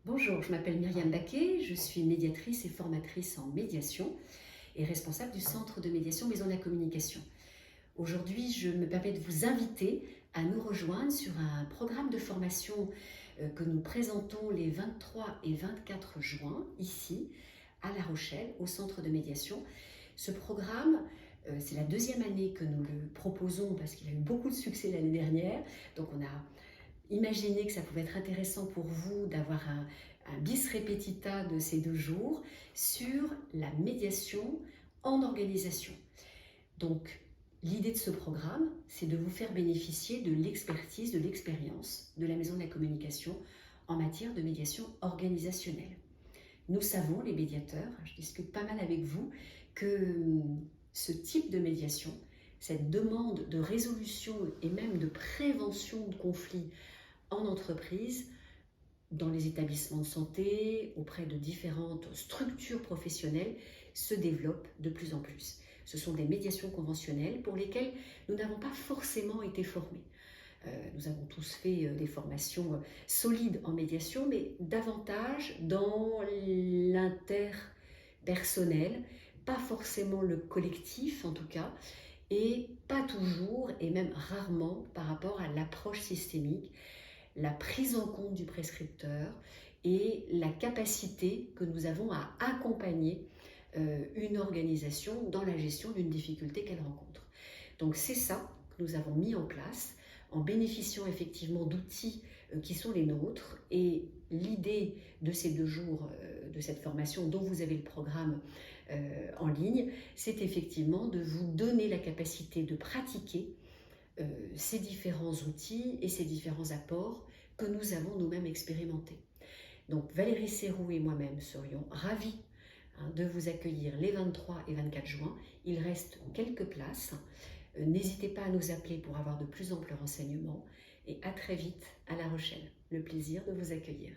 Bonjour, je m'appelle Myriam Baquet, je suis médiatrice et formatrice en médiation et responsable du Centre de médiation Maison de la Communication. Aujourd'hui, je me permets de vous inviter à nous rejoindre sur un programme de formation que nous présentons les 23 et 24 juin, ici, à La Rochelle, au Centre de médiation. Ce programme, c'est la deuxième année que nous le proposons parce qu'il a eu beaucoup de succès l'année dernière. Donc on a imaginez que ça pouvait être intéressant pour vous d'avoir un bis repetita de ces 2 jours sur la médiation en organisation. Donc, l'idée de ce programme, c'est de vous faire bénéficier de l'expertise, de l'expérience de la Maison de la Communication en matière de médiation organisationnelle. Nous savons, les médiateurs, je discute pas mal avec vous, que ce type de médiation, cette demande de résolution et même de prévention de conflits en entreprise, dans les établissements de santé, auprès de différentes structures professionnelles, se développe de plus en plus. Ce sont des médiations conventionnelles pour lesquelles nous n'avons pas forcément été formés. Nous avons tous fait des formations solides en médiation, mais davantage dans l'interpersonnel, pas forcément le collectif en tout cas, et pas toujours, et même rarement, par rapport à l'approche systémique, la prise en compte du prescripteur et la capacité que nous avons à accompagner une organisation dans la gestion d'une difficulté qu'elle rencontre. Donc c'est ça que nous avons mis en place en bénéficiant effectivement d'outils qui sont les nôtres, et l'idée de ces 2 jours de cette formation dont vous avez le programme en ligne, c'est effectivement de vous donner la capacité de pratiquer ces différents outils et ces différents apports que nous avons nous-mêmes expérimentés. Donc Valérie Serroux et moi-même serions ravis de vous accueillir les 23 et 24 juin. Il reste quelques places. N'hésitez pas à nous appeler pour avoir de plus amples renseignements, et à très vite à La Rochelle. Le plaisir de vous accueillir.